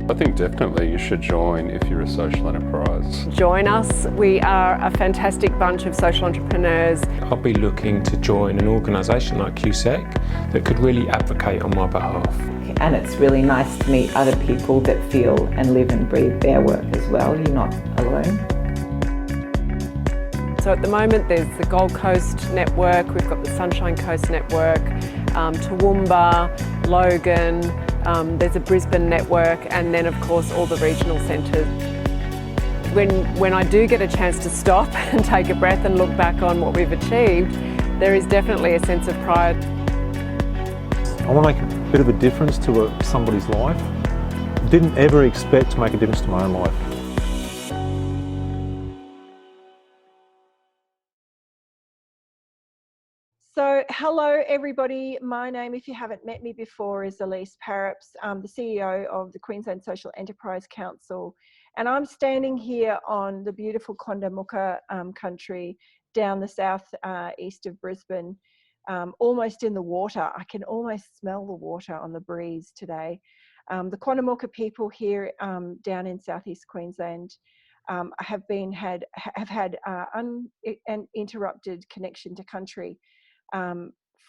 I think definitely you should join if you're a social enterprise. Join us. We are a fantastic bunch of social entrepreneurs. I'll be looking to join an organisation like QSEC that could really advocate on my behalf. And it's really nice to meet other people that feel and live and breathe their work as well. You're not alone. So at the moment there's the Gold Coast network, we've got the Sunshine Coast network, Toowoomba, Logan, there's a Brisbane network, and then of course all the regional centres. When I do get a chance to stop and take a breath and look back on what we've achieved, there is definitely a sense of pride. I want to make a bit of a difference to somebody's life. Didn't ever expect to make a difference to my own life. So hello everybody, my name, if you haven't met me before, is Elise Paraps. I'm the CEO of the Queensland Social Enterprise Council, and I'm standing here on the beautiful Quandamooka country down the south east of Brisbane, almost in the water. I can almost smell the water on the breeze today. The Quandamooka people here down in southeast Queensland have had uninterrupted connection to country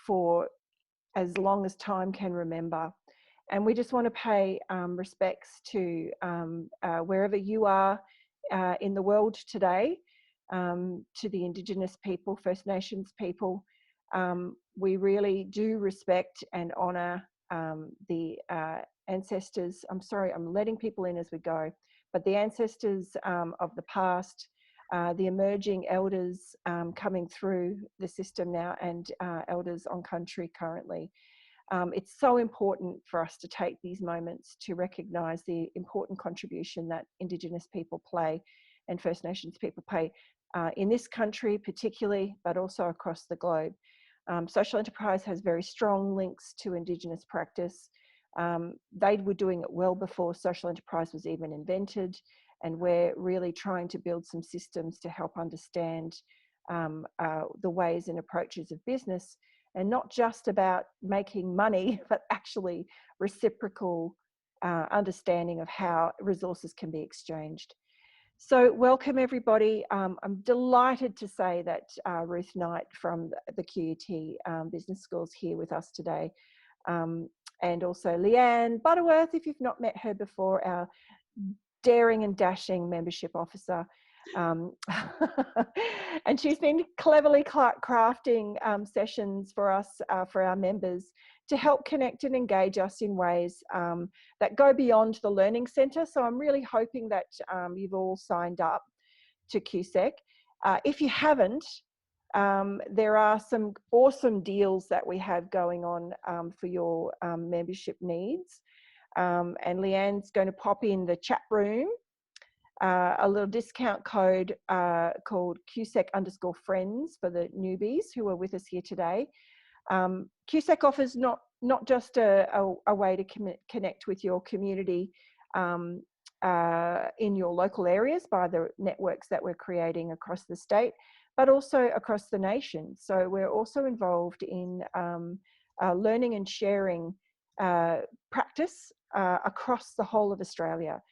for as long as time can remember. And we just want to pay respects to wherever you are in the world today, to the Indigenous people, First Nations people. We really do respect and honour the ancestors. I'm sorry, I'm letting people in as we go, but the ancestors of the past, the emerging elders coming through the system now, and elders on country currently. It's so important for us to take these moments to recognise the important contribution that Indigenous people play and First Nations people play in this country particularly, but also across the globe. Social enterprise has very strong links to Indigenous practice. They were doing it well before social enterprise was even invented. And we're really trying to build some systems to help understand the ways and approaches of business, and not just about making money, but actually reciprocal understanding of how resources can be exchanged. So welcome everybody. I'm delighted to say that Ruth Knight from the QUT Business School is here with us today. And also Leanne Butterworth, if you've not met her before, our daring and dashing membership officer. And she's been cleverly crafting sessions for us, for our members, to help connect and engage us in ways that go beyond the Learning Centre. So I'm really hoping that you've all signed up to QSEC. If you haven't, there are some awesome deals that we have going on for your membership needs. And Leanne's going to pop in the chat room a little discount code called QSEC_friends for the newbies who are with us here today. QSEC offers not just a way to connect with your community in your local areas by the networks that we're creating across the state, but also across the nation. So we're also involved in learning and sharing practice across the whole of Australia.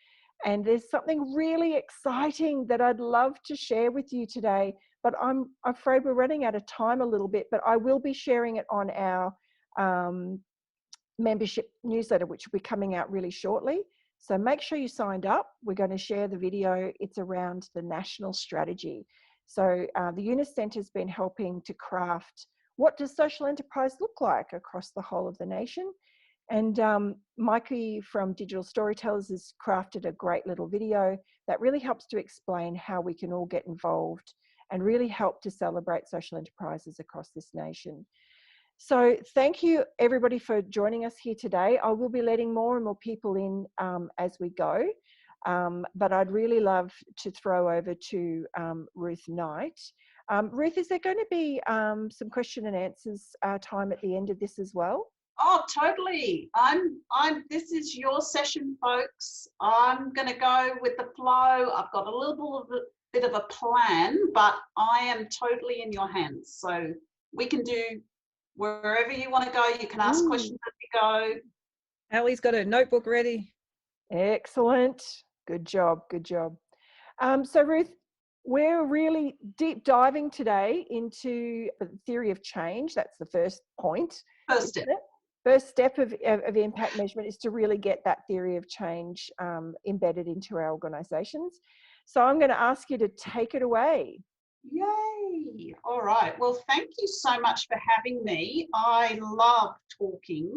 And there's something really exciting that I'd love to share with you today, but I'm afraid we're running out of time a little bit, but I will be sharing it on our membership newsletter, which will be coming out really shortly. So make sure you signed up. We're going to share the video. It's around the national strategy. So the UNIS Centre has been helping to craft what does social enterprise look like across the whole of the nation. And Mikey from Digital Storytellers has crafted a great little video that really helps to explain how we can all get involved and really help to celebrate social enterprises across this nation. So thank you everybody for joining us here today. I will be letting more and more people in as we go, but I'd really love to throw over to Ruth Knight. Ruth, is there going to be some question and answers time at the end of this as well? Oh, totally. This is your session, folks. I'm going to go with the flow. I've got a little bit of a plan, but I am totally in your hands. So we can do wherever you want to go. You can ask questions as we go. Ali's got a notebook ready. Excellent. Good job. Good job. So Ruth, we're really deep diving today into the theory of change. That's the first point. First step. First step of impact measurement is to really get that theory of change embedded into our organisations. So I'm going to ask you to take it away. Yay! All right. Well, thank you so much for having me. I love talking,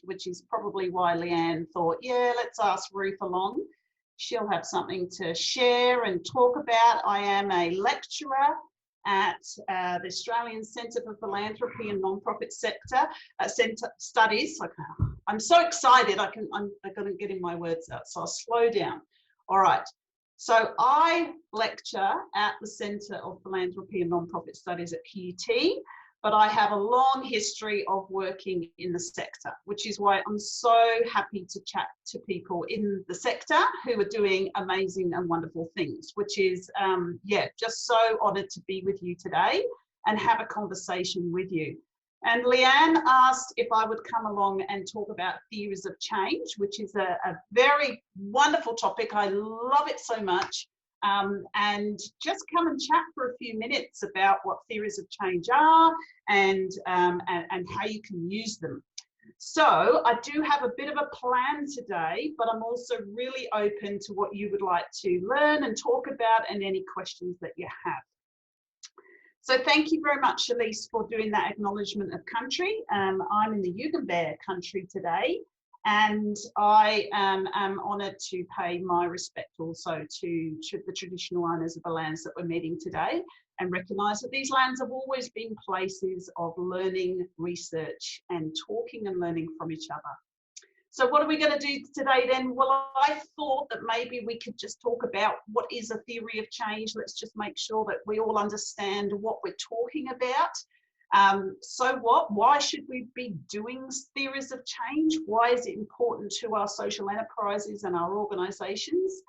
which is probably why Leanne thought, yeah, let's ask Ruth along. She'll have something to share and talk about. I am a lecturer at the Australian Centre for Philanthropy and Non-Profit Sector Studies. I'm so excited. I'm going to get in my words out, so I'll slow down. All right. So I lecture at the Centre of Philanthropy and Non-Profit Studies at QUT, but I have a long history of working in the sector, which is why I'm so happy to chat to people in the sector who are doing amazing and wonderful things, which is, just so honoured to be with you today and have a conversation with you. And Leanne asked if I would come along and talk about theories of change, which is a very wonderful topic. I love it so much. And just come and chat for a few minutes about what theories of change are and how you can use them. So I do have a bit of a plan today, but I'm also really open to what you would like to learn and talk about and any questions that you have. So thank you very much, Elise, for doing that acknowledgement of country. I'm in the Yugambeh country today, and I am honoured to pay my respect also to the traditional owners of the lands that we're meeting today, and recognise that these lands have always been places of learning, research, and talking and learning from each other. So what are we going to do today then? Well, I thought that maybe we could just talk about what is a theory of change. Let's just make sure that we all understand what we're talking about. So what? Why should we be doing theories of change? Why is it important to our social enterprises and our organisations?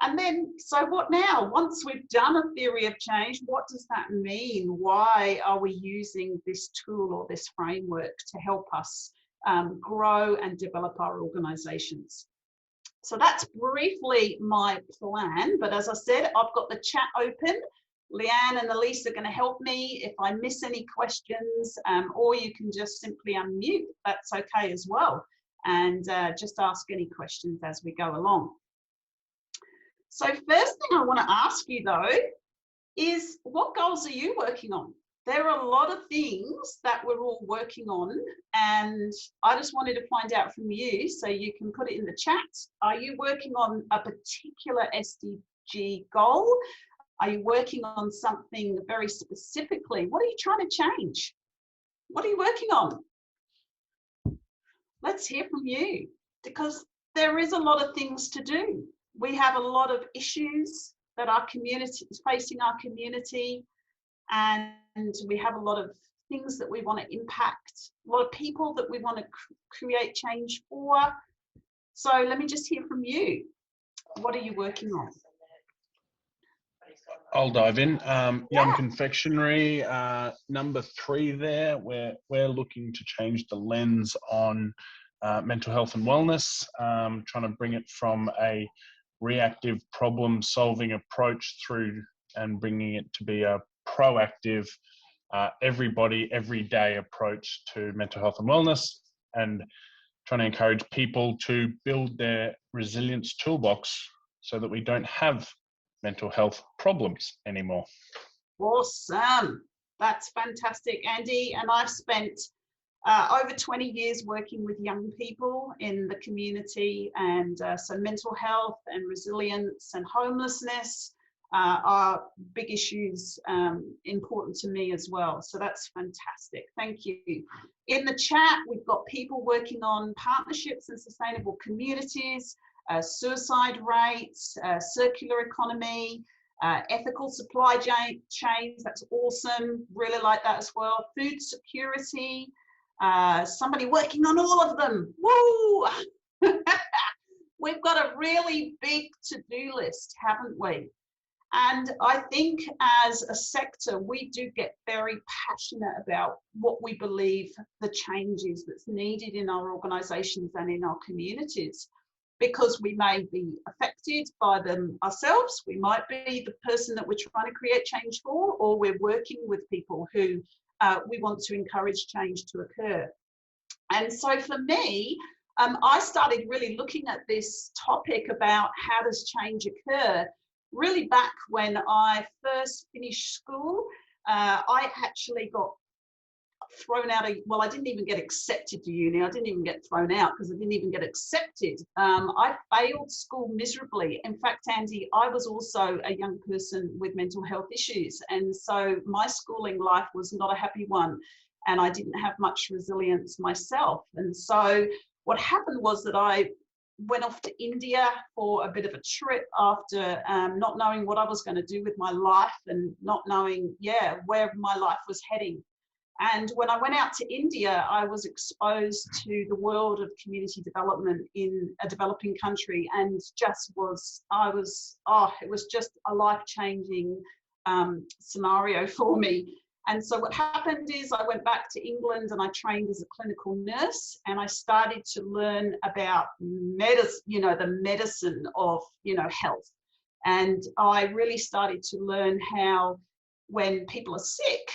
And then, so what now? Once we've done a theory of change, what does that mean? Why are we using this tool or this framework to help us grow and develop our organisations? So that's briefly my plan, but as I said, I've got the chat open. Leanne and Elise are going to help me if I miss any questions, or you can just simply unmute. That's okay as well, and just ask any questions as we go along. So first thing I want to ask you though is, what goals are you working on? There are a lot of things that we're all working on, and I just wanted to find out from you, so you can put it in the chat. Are you working on a particular SDG goal? Are you working on something very specifically? What are you trying to change? What are you working on? Let's hear from you, because there is a lot of things to do. We have a lot of issues that our community is facing, our community, and we have a lot of things that we want to impact, a lot of people that we want to create change for. So let me just hear from you. What are you working on? I'll dive in. Young Confectionery, number 3 there, where we're looking to change the lens on mental health and wellness, trying to bring it from a reactive problem-solving approach through and bringing it to be a proactive, everybody, everyday approach to mental health and wellness, and trying to encourage people to build their resilience toolbox so that we don't have mental health problems anymore. Awesome. That's fantastic, Andy. And I've spent over 20 years working with young people in the community, and so mental health and resilience and homelessness are big issues important to me as well. So that's fantastic. Thank you. In the chat, we've got people working on partnerships and sustainable communities, suicide rates, circular economy, ethical supply chains. That's awesome. Really like that as well. Food security. Somebody working on all of them. Woo! We've got a really big to-do list, haven't we? And I think as a sector, we do get very passionate about what we believe the change is that's needed in our organisations and in our communities. because we may be affected by them ourselves. We might be the person that we're trying to create change for, or we're working with people who we want to encourage change to occur. And so for me, I started really looking at this topic about how does change occur really back when I first finished school. I actually got thrown out of, well, I didn't even get accepted to uni. I didn't even get thrown out because I didn't even get accepted. I failed school miserably. In fact, Andy, I was also a young person with mental health issues. And so my schooling life was not a happy one. And I didn't have much resilience myself. And so what happened was that I went off to India for a bit of a trip after not knowing what I was going to do with my life and not knowing, where my life was heading. And when I went out to India, I was exposed to the world of community development in a developing country, and it was just a life-changing scenario for me. And so what happened is I went back to England and I trained as a clinical nurse, and I started to learn about the medicine of, health. And I really started to learn how when people are sick,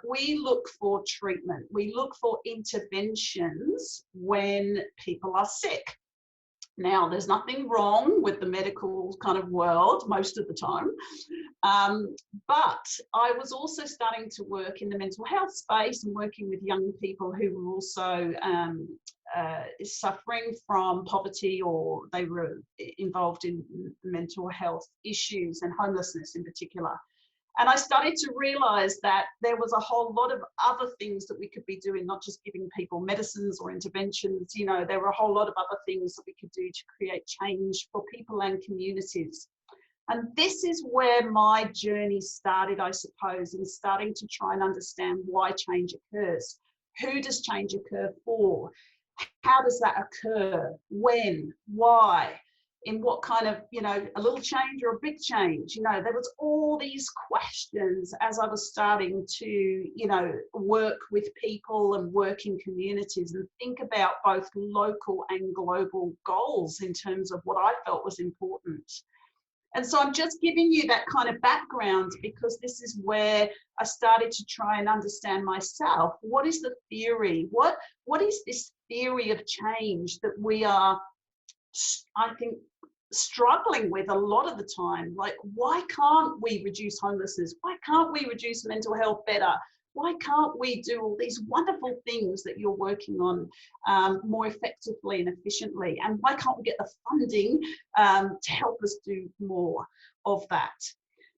we look for treatment. We look for interventions when people are sick. Now, there's nothing wrong with the medical kind of world most of the time, but I was also starting to work in the mental health space and working with young people who were also suffering from poverty, or they were involved in mental health issues and homelessness in particular. And I started to realize that there was a whole lot of other things that we could be doing, not just giving people medicines or interventions. There were a whole lot of other things that we could do to create change for people and communities. And this is where my journey started, I suppose, in starting to try and understand why change occurs. Who does change occur for? How does that occur? When? Why? In what kind of, a little change or a big change? There was all these questions as I was starting to, work with people and work in communities and think about both local and global goals in terms of what I felt was important. And so I'm just giving you that kind of background because this is where I started to try and understand myself. What is the theory? What is this theory of change that we are, I think, struggling with a lot of the time? Like, why can't we reduce homelessness? Why can't we reduce mental health better? Why can't we do all these wonderful things that you're working on more effectively and efficiently? And why can't we get the funding to help us do more of that?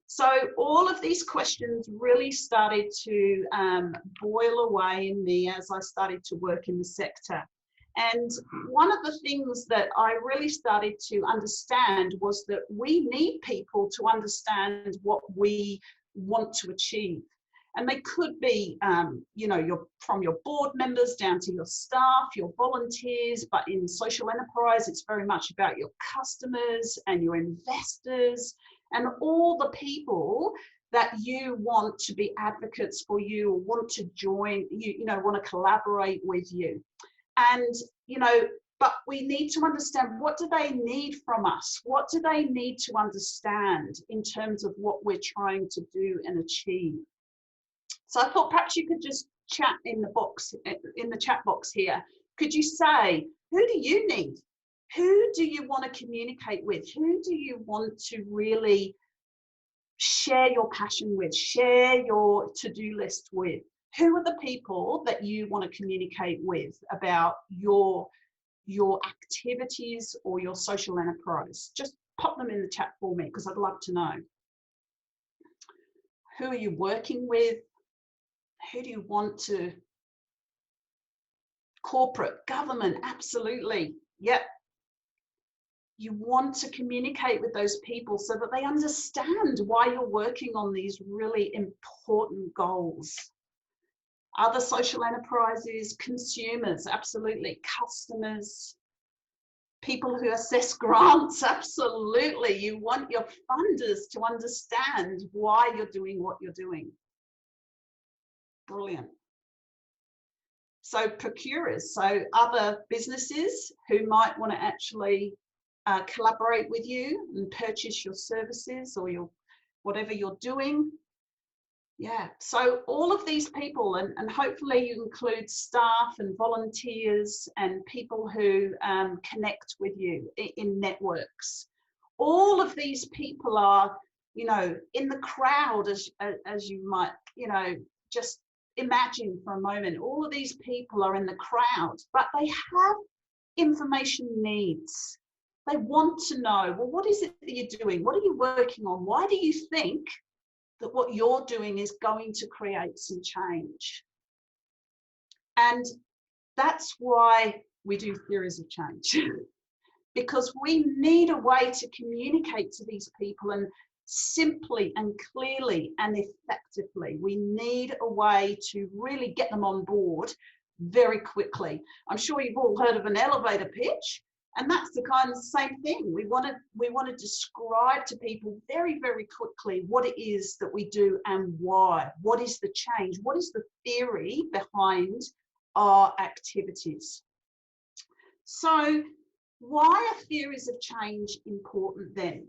So all of these questions really started to boil away in me as I started to work in the sector. And one of the things that I really started to understand was that we need people to understand what we want to achieve. And they could be, from your board members down to your staff, your volunteers, but in social enterprise, it's very much about your customers and your investors and all the people that you want to be advocates for you or want to join, want to collaborate with you. And, but we need to understand, what do they need from us? What do they need to understand in terms of what we're trying to do and achieve? So I thought perhaps you could just chat in the chat box here. Could you say, who do you need? Who do you want to communicate with? Who do you want to really share your passion with, share your to-do list with? Who are the people that you want to communicate with about your activities or your social enterprise? Just pop them in the chat for me because I'd love to know. Who are you working with? Who do you want to? Corporate, government, absolutely. Yep. You want to communicate with those people so that they understand why you're working on these really important goals. Other social enterprises, consumers, absolutely. Customers, people who assess grants, absolutely. You want your funders to understand why you're doing what you're doing. Brilliant. So procurers, so other businesses who might want to actually collaborate with you and purchase your services or your whatever you're doing. Yeah, so all of these people, and hopefully you include staff and volunteers and people who connect with you in networks. All of these people are, you know, in the crowd, as you might, you know, just imagine for a moment. All of these people are in the crowd, but they have information needs. They want to know, well, what is it that you're doing? What are you working on? Why do you think that what you're doing is going to create some change? And that's why we do theories of change, because we need a way to communicate to these people, and simply and clearly and effectively. We need a way to really get them on board very quickly. I'm sure you've all heard of an elevator pitch, and that's the kind of same thing. We want to describe to people very, very quickly what it is that we do and why. What is the change? What is the theory behind our activities? So why are theories of change important then?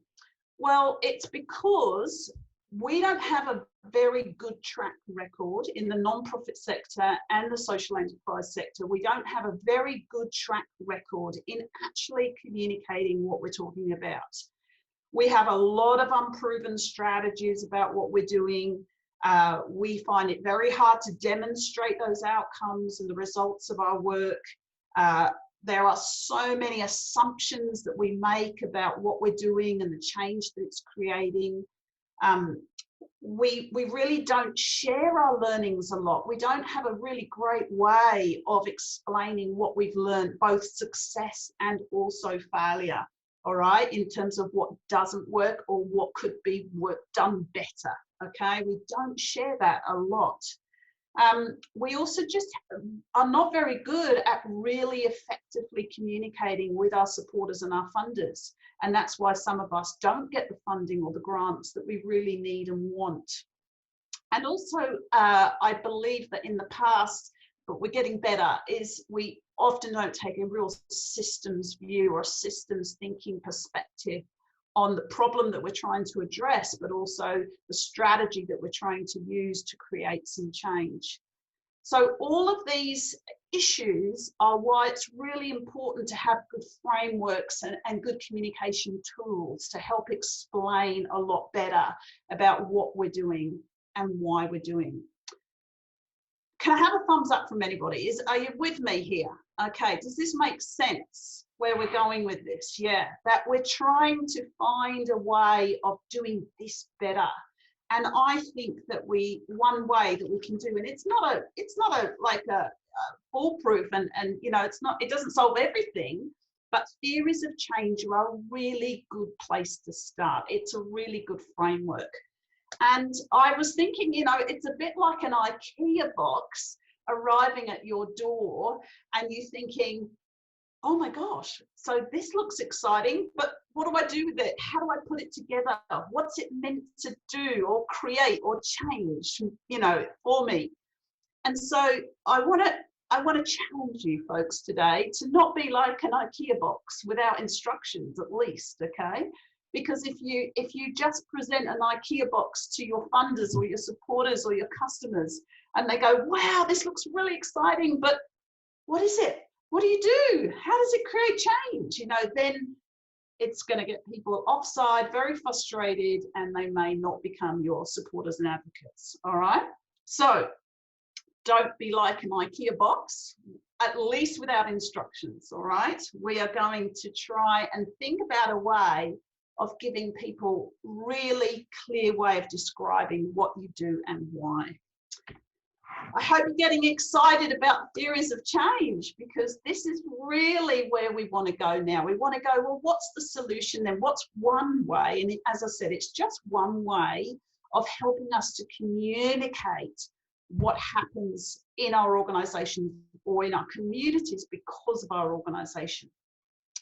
Well, it's because we don't have a very good track record in the non-profit sector and the social enterprise sector. We don't have a very good track record in actually communicating what we're talking about. We have a lot of unproven strategies about what we're doing. We find it very hard to demonstrate those outcomes and the results of our work. There are so many assumptions that we make about what we're doing and the change that it's creating. We really don't share our learnings a lot. We don't have a really great way of explaining what we've learned, both success and also failure, all right, in terms of what doesn't work or what could be done better, okay? We don't share that a lot. We also just are not very good at really effectively communicating with our supporters and our funders. And that's why some of us don't get the funding or the grants that we really need and want. And also, I believe that in the past, but we're getting better, is we often don't take a real systems view or systems thinking perspective on the problem that we're trying to address, but also the strategy that we're trying to use to create some change. So all of these issues are why it's really important to have good frameworks and good communication tools to help explain a lot better about what we're doing and why we're doing. Can I have a thumbs up from anybody? Are you with me here? Okay, does this make sense where we're going with this? Yeah, that we're trying to find a way of doing this better. And I think that one way that we can do, and it's not a foolproof and you know, it doesn't solve everything, but theories of change are a really good place to start. It's a really good framework. And I was thinking, you know, it's a bit like an Ikea box arriving at your door and you thinking, oh my gosh, so this looks exciting, but what do I do with it? How do I put it together? What's it meant to do or create or change, you know, for me? And so I want to challenge you folks today to not be like an Ikea box without instructions, at least, okay? Because if you just present an Ikea box to your funders or your supporters or your customers and they go, wow, this looks really exciting, but what is it? What do you do? How does it create change? You know, then it's going to get people offside, very frustrated, and they may not become your supporters and advocates. All right. So don't be like an Ikea box, at least without instructions. All right. We are going to try and think about a way of giving people really clear way of describing what you do and why. I hope you're getting excited about theories of change, because this is really where we want to go now. We want to go, well, what's the solution then? What's one way? And as I said, it's just one way of helping us to communicate what happens in our organisation or in our communities because of our organisation.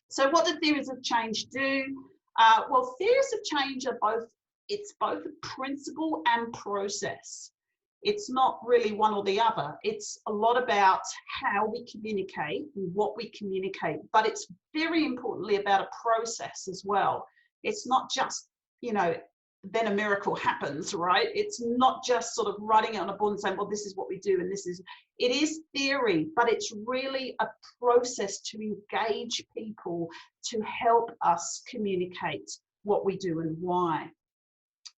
So what do theories of change do? Well, theories of change are both a principle and process. It's not really one or the other. It's a lot about how we communicate and what we communicate, but it's very importantly about a process as well. It's not just, you know, then a miracle happens, right? It's not just sort of writing it on a board and saying, well, this is what we do, and it is theory, but it's really a process to engage people to help us communicate what we do and why.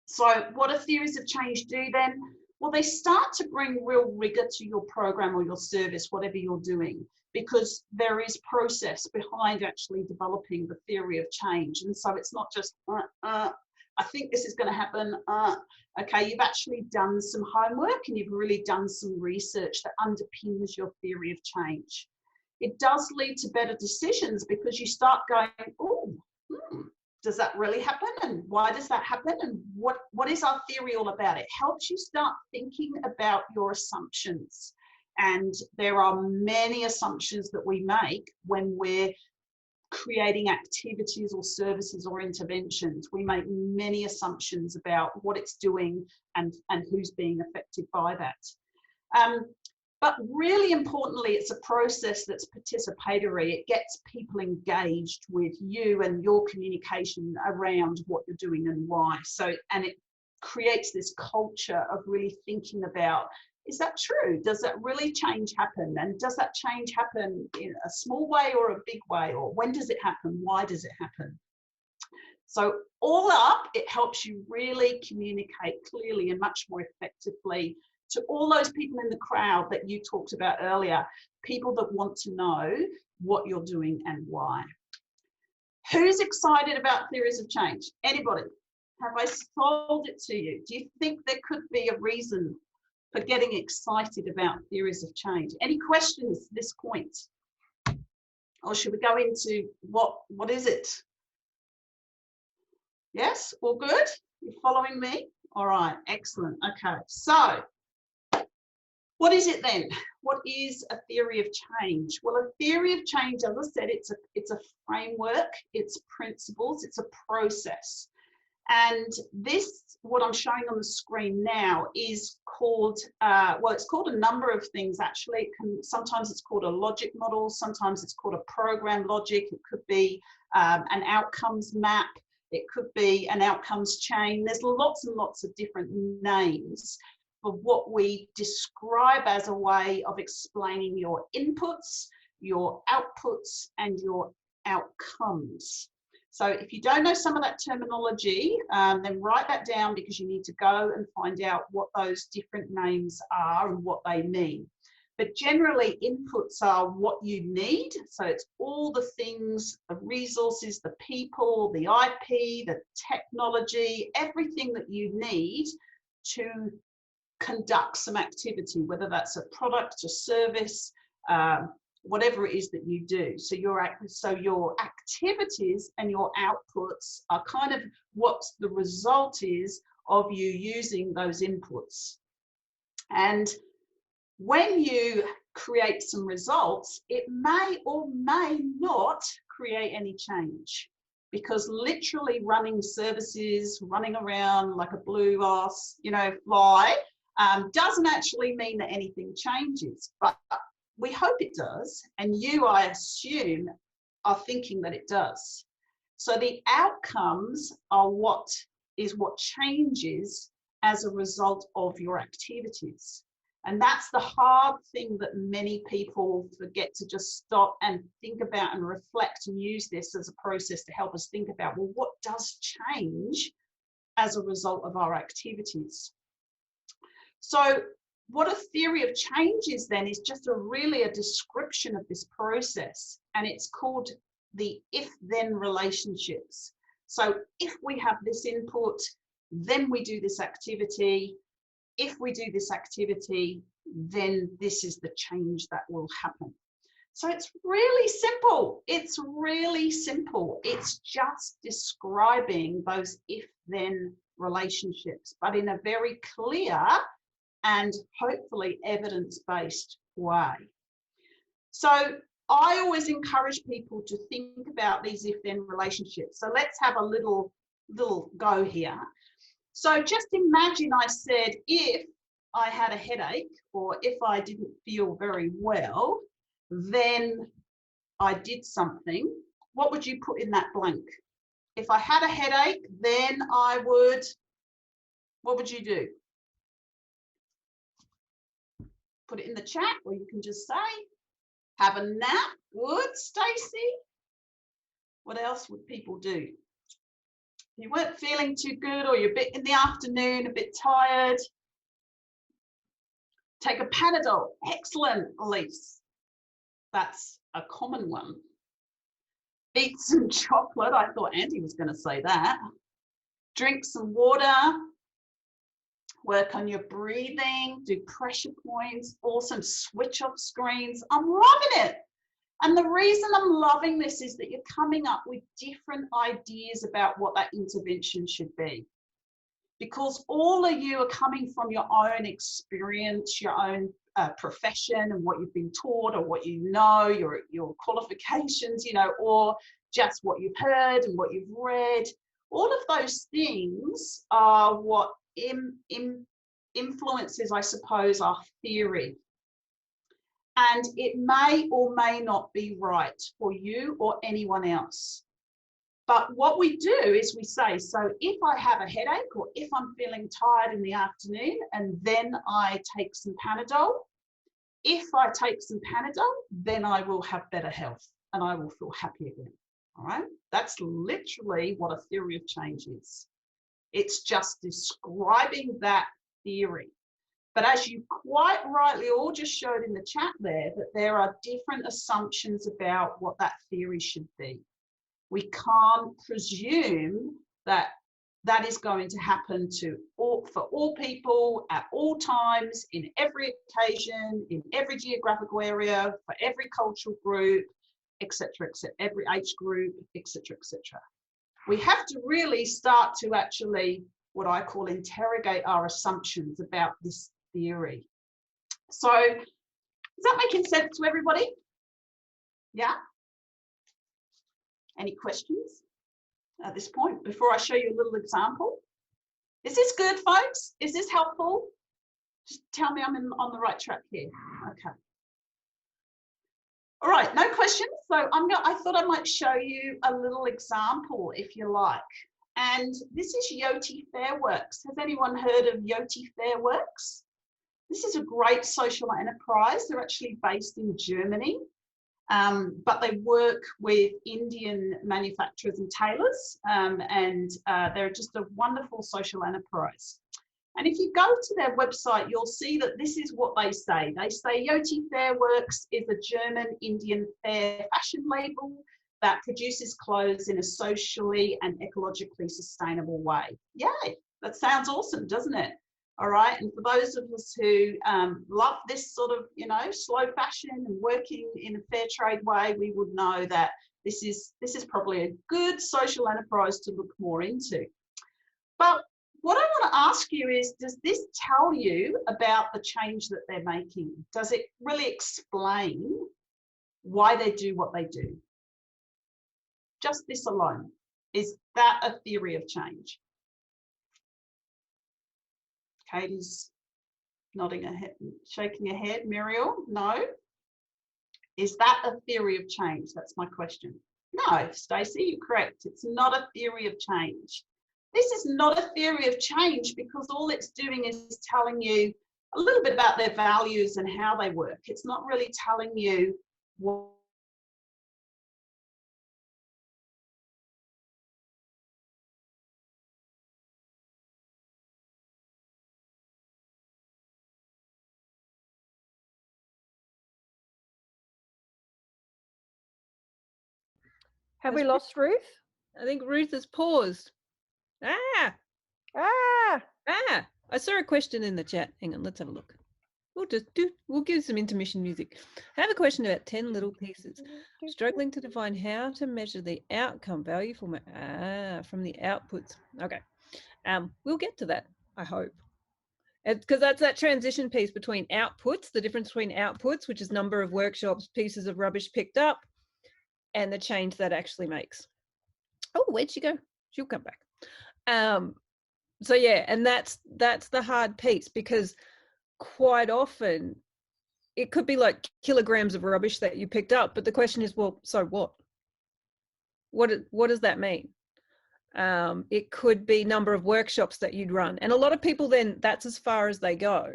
So what do theories of change do then? Well, they start to bring real rigor to your program or your service, whatever you're doing, because there is process behind actually developing the theory of change. And so it's not just, I think this is going to happen. Okay, you've actually done some homework and you've really done some research that underpins your theory of change. It does lead to better decisions because you start going, oh, does that really happen? And why does that happen? And what is our theory all about? It helps you start thinking about your assumptions. And there are many assumptions that we make when we're creating activities or services or interventions. We make many assumptions about what it's doing and who's being affected by that. But really importantly, it's a process that's participatory. It gets people engaged with you and your communication around what you're doing and why. So, and it creates this culture of really thinking about, is that true? Does that really change happen? And does that change happen in a small way or a big way? Or when does it happen? Why does it happen? So all up, it helps you really communicate clearly and much more effectively to all those people in the crowd that you talked about earlier, people that want to know what you're doing and why. Who's excited about theories of change? Anybody? Have I sold it to you? Do you think there could be a reason for getting excited about theories of change? Any questions at this point? Or should we go into what is it? Yes, all good? You're following me? All right, excellent. Okay, so what is it then? What is a theory of change? Well, a theory of change, as I said, it's a framework, it's principles, it's a process. And this, what I'm showing on the screen now, is called, well, it's called a number of things actually. Sometimes it's called a logic model, sometimes it's called a program logic, it could be an outcomes map, it could be an outcomes chain. There's lots and lots of different names for what we describe as a way of explaining your inputs, your outputs, and your outcomes. So if you don't know some of that terminology, then write that down because you need to go and find out what those different names are and what they mean. But generally, inputs are what you need. So it's all the things, the resources, the people, the IP, the technology, everything that you need to conduct some activity, whether that's a product, a service, whatever it is that you do. So your activities and your outputs are kind of what the result is of you using those inputs. And when you create some results, it may or may not create any change, because literally running services, running around like a blue ass, fly, doesn't actually mean that anything changes, but we hope it does, and you, I assume, are thinking that it does. So the outcomes are what changes as a result of your activities. And that's the hard thing that many people forget to just stop and think about and reflect and use this as a process to help us think about, well, what does change as a result of our activities? So what a theory of change is then is just really a description of this process, and it's called the if-then relationships. So if we have this input, then we do this activity. If we do this activity, then this is the change that will happen. So it's really simple. It's really simple. It's just describing those if-then relationships, but in a very clear and hopefully evidence-based way. So I always encourage people to think about these if-then relationships. So let's have a little go here. So just imagine I said, if I had a headache, or if I didn't feel very well, then I did something, what would you put in that blank? If I had a headache, then I would, what would you do? Put it in the chat, or you can just say, have a nap. Good, Stacey. What else would people do? If you weren't feeling too good, or you're a bit in the afternoon, a bit tired, take a Panadol. Excellent, Elise. That's a common one. Eat some chocolate. I thought Andy was going to say that. Drink some water. Work on your breathing. Do pressure points. Awesome. Switch off screens. I'm loving it. And the reason I'm loving this is that you're coming up with different ideas about what that intervention should be. Because all of you are coming from your own experience, your own profession, and what you've been taught, or what you know, your qualifications, you know, or just what you've heard and what you've read. All of those things are what influences, I suppose, our theory. And it may or may not be right for you or anyone else. But what we do is we say, so if I have a headache, or if I'm feeling tired in the afternoon, and then I take some Panadol, if I take some Panadol, then I will have better health and I will feel happy again. All right. That's literally what a theory of change is. It's just describing that theory. But as you quite rightly all just showed in the chat there, that there are different assumptions about what that theory should be. We can't presume that that is going to happen for all people at all times, in every occasion, in every geographical area, for every cultural group, etc., every age group, etc., etc. We have to really start to actually, what I call, interrogate our assumptions about this theory. So, is that making sense to everybody? Yeah? Any questions at this point before I show you a little example? Is this good, folks? Is this helpful? Just tell me I'm on the right track here. Okay. All right, no questions. So I thought I might show you a little example, if you like. And this is Yoti Fairworks. Has anyone heard of Yoti Fairworks? This is a great social enterprise. They're actually based in Germany, but they work with Indian manufacturers and tailors, and they're just a wonderful social enterprise. And if you go to their website, you'll see that this is what they say. They say Yoti Fairworks is a German Indian fair fashion label that produces clothes in a socially and ecologically sustainable way. Yay, that sounds awesome, doesn't it? All right, and for those of us who love this sort of, you know, slow fashion and working in a fair trade way, we would know that this is probably a good social enterprise to look more into. But what I want to ask you is, does this tell you about the change that they're making? Does it really explain why they do what they do? Just this alone, is that a theory of change? Katie's nodding her head, shaking her head. Muriel, no. Is that a theory of change? That's my question. No, Stacey, you're correct. It's not a theory of change. This is not a theory of change because all it's doing is telling you a little bit about their values and how they work. It's not really telling you what. Have we lost Ruth? I think Ruth has paused. Ah! I saw a question in the chat. Hang on, let's have a look. We'll give some intermission music. I have a question about 10 little pieces. Struggling to define how to measure the outcome value from the outputs. Okay. We'll get to that, I hope. Because that's that transition piece between outputs, the difference between outputs, which is number of workshops, pieces of rubbish picked up, and the change that actually makes. Oh, where'd she go? She'll come back. So yeah, and that's the hard piece, because quite often it could be like kilograms of rubbish that you picked up, but the question is, well, so what? What does that mean? It could be number of workshops that you'd run. And a lot of people then, that's as far as they go.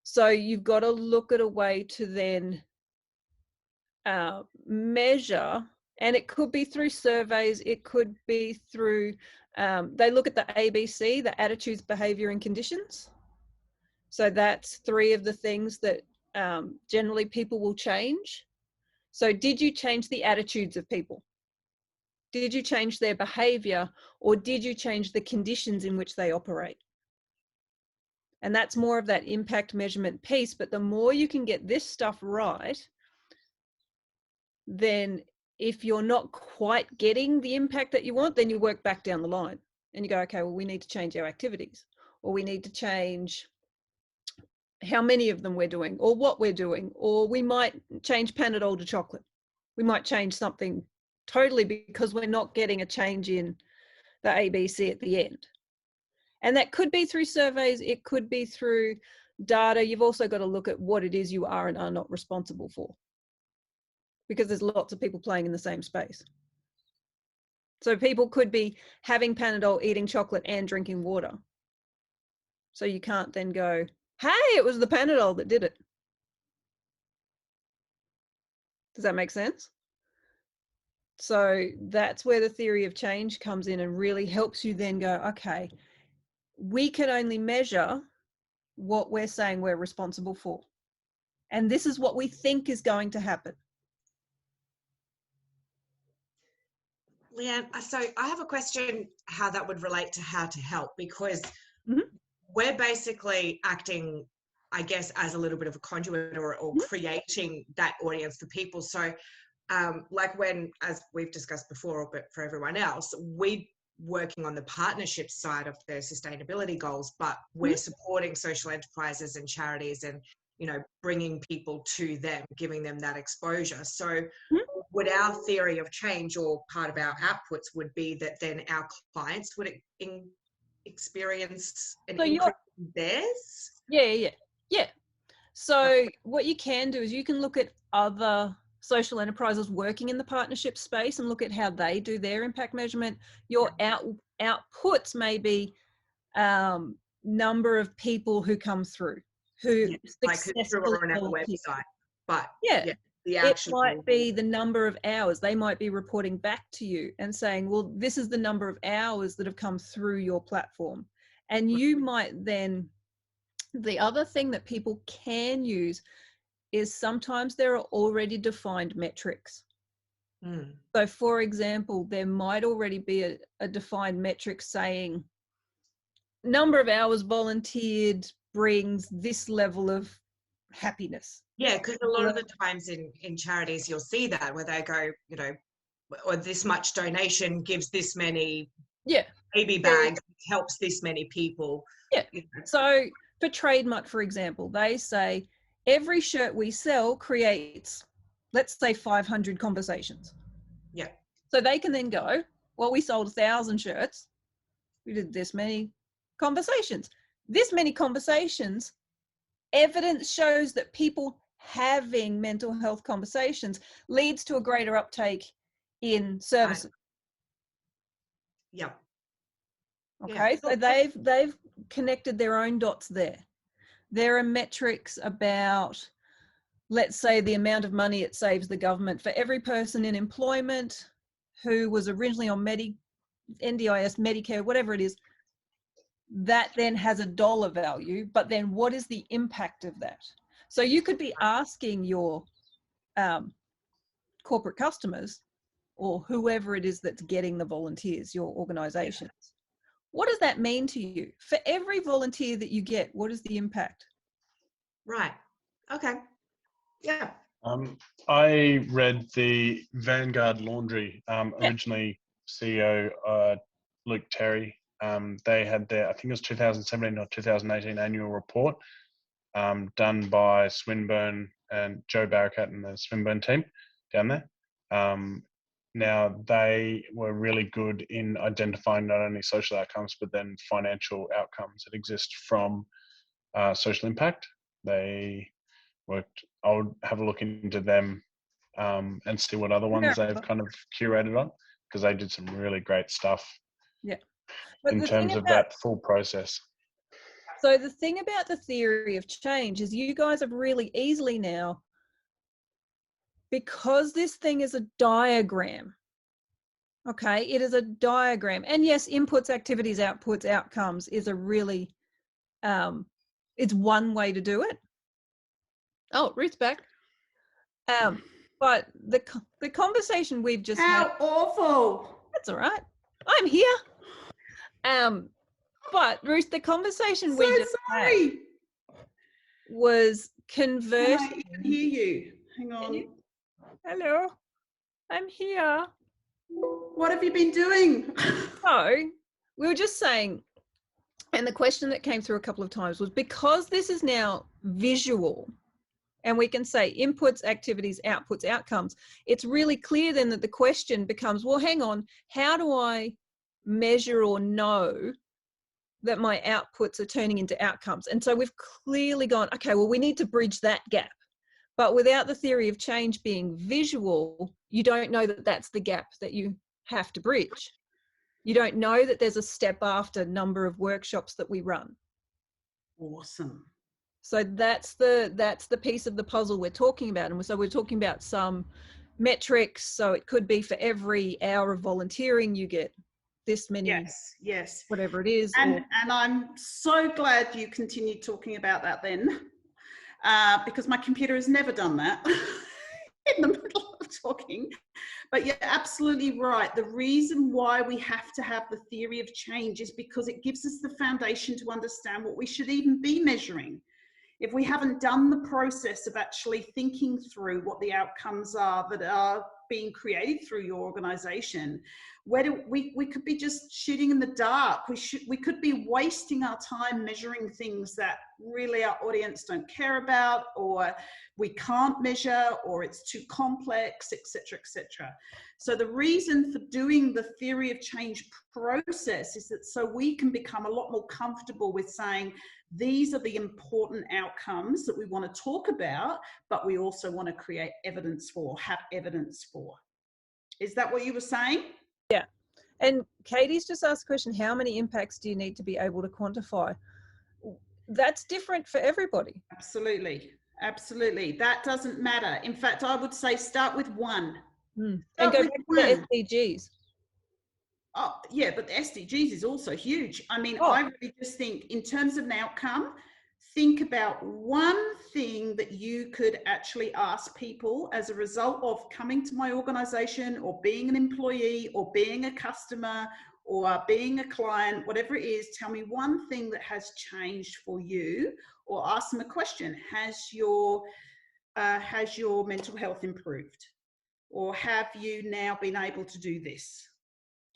So you've got to look at a way to then measure, and it could be through surveys, it could be through, they look at the ABC, the attitudes, behavior and conditions. So that's 3 of the things that generally people will change. So did you change the attitudes of people? Did you change their behavior, or did you change the conditions in which they operate? And that's more of that impact measurement piece. But the more you can get this stuff right, then if you're not quite getting the impact that you want, then you work back down the line and you go, okay, well, we need to change our activities, or we need to change how many of them we're doing, or what we're doing, or we might change Panadol to chocolate. We might change something totally because we're not getting a change in the ABC at the end. And that could be through surveys, it could be through data. You've also got to look at what it is you are and are not responsible for, because there's lots of people playing in the same space. So people could be having Panadol, eating chocolate and drinking water. So you can't then go, hey, it was the Panadol that did it. Does that make sense? So that's where the theory of change comes in and really helps you then go, okay, we can only measure what we're saying we're responsible for. And this is what we think is going to happen. Leanne, so I have a question how that would relate to how to help, because we're basically acting, I guess, as a little bit of a conduit or creating that audience for people. So like when, as we've discussed before, but for everyone else, we working on the partnership side of the sustainability goals, but we're supporting social enterprises and charities and, you know, bringing people to them, giving them that exposure. So would our theory of change, or part of our outputs, would be that then our clients would experience an increase in theirs? Yeah. So what you can do is you can look at other social enterprises working in the partnership space and look at how they do their impact measurement. Your outputs may be number of people who come through, who successfully on our website, but the it actual, might be the number of hours. They might be reporting back to you and saying, well, this is the number of hours that have come through your platform. And you might then, the other thing that people can use is sometimes there are already defined metrics. So for example, there might already be a defined metric saying number of hours volunteered brings this level of happiness. Yeah, because a lot of the times in charities, you'll see that where they go, you know, or this much donation gives this many baby bags, helps this many people. Yeah. You know. So for Trademark, for example, they say every shirt we sell creates, let's say, 500 conversations. Yeah. So they can then go, well, we sold 1,000 shirts. We did this many conversations. This many conversations, evidence shows that people having mental health conversations leads to a greater uptake in services. Yeah. Okay, so they've connected their own dots there. There are metrics about, let's say, the amount of money it saves the government for every person in employment who was originally on NDIS, Medicare, whatever it is. That then has a dollar value, but then what is the impact of that? So you could be asking your corporate customers, or whoever it is that's getting the volunteers, your organizations, what does that mean to you? For every volunteer that you get, what is the impact? Right. Okay. Yeah. I read the Vanguard Laundry, originally CEO Luke Terry. They had their, I think it was 2017 or 2018 annual report done by Swinburne and Joe Barakat and the Swinburne team down there. Now, they were really good in identifying not only social outcomes, but then financial outcomes that exist from social impact. they worked. I'll have a look into them and see what other ones they've kind of curated on, because they did some really great stuff. Yeah. But in terms of that full process. So the thing about the theory of change is you guys have really easily now, because this thing is a diagram, okay, it is a diagram. And yes, inputs, activities, outputs, outcomes is a really, it's one way to do it. Oh, Ruth's back. But the conversation we've just had. How awful. That's all right. I'm here. But Ruth, the conversation we just had was conversion. Can I even hear you? Hang on. Hello, I'm here. What have you been doing? So we were just saying, and the question that came through a couple of times was, because this is now visual, and we can say inputs, activities, outputs, outcomes, it's really clear then that the question becomes, well, hang on, how do I measure or know that my outputs are turning into outcomes? And so we've clearly gone, okay, well, we need to bridge that gap. But without the theory of change being visual, you don't know that that's the gap that you have to bridge. You don't know that there's a step after number of workshops that we run. Awesome. So that's the piece of the puzzle we're talking about. And so we're talking about some metrics. So it could be for every hour of volunteering, you get this many, yes, whatever it is. And I'm so glad you continued talking about that then, because my computer has never done that in the middle of talking. But you're absolutely right. The reason why we have to have the theory of change is because it gives us the foundation to understand what we should even be measuring. If we haven't done the process of actually thinking through what the outcomes are that are being created through your organization, where do we could be just shooting in the dark. We could be wasting our time measuring things that really our audience don't care about, or we can't measure, or it's too complex, etc., etc. So the reason for doing the theory of change process is that so we can become a lot more comfortable with saying, these are the important outcomes that we want to talk about, but we also want to create evidence for, have evidence for. Is that what you were saying? Yeah. And Katie's just asked the question, how many impacts do you need to be able to quantify? That's different for everybody. Absolutely. Absolutely. That doesn't matter. In fact, I would say start with one. And go back to the SDGs. Oh, yeah, but the SDGs is also huge. I mean, I really just think in terms of an outcome, think about one thing that you could actually ask people as a result of coming to my organization, or being an employee, or being a customer, or being a client, whatever it is. Tell me one thing that has changed for you, or ask them a question. Has your mental health improved? Or have you now been able to do this?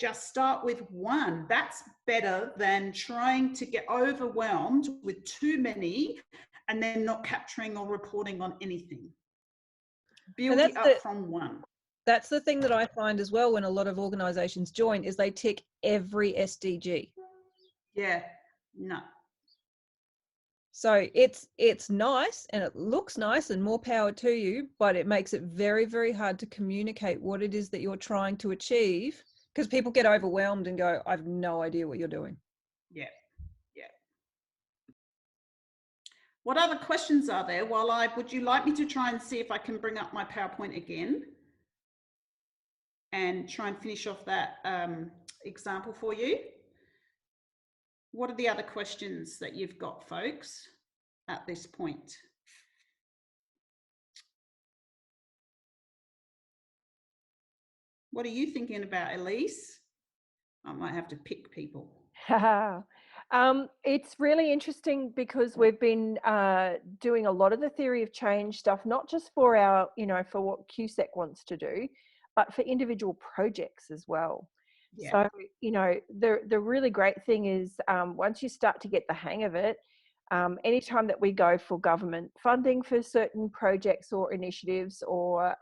Just start with one. That's better than trying to get overwhelmed with too many and then not capturing or reporting on anything. Build it up from one. That's the thing that I find as well when a lot of organizations join, is they tick every SDG. Yeah, no. So it's nice and it looks nice and more power to you, but it makes it very, very hard to communicate what it is that you're trying to achieve, because people get overwhelmed and go, I've no idea what you're doing. Yeah, yeah. What other questions are there? Would you like me to try and see if I can bring up my PowerPoint again and try and finish off that example for you? What are the other questions that you've got, folks, at this point? What are you thinking about, Elise? I might have to pick people. It's really interesting because we've been doing a lot of the theory of change stuff, not just for our, for what QSEC wants to do, but for individual projects as well. Yeah. So, the really great thing is once you start to get the hang of it, anytime that we go for government funding for certain projects or initiatives or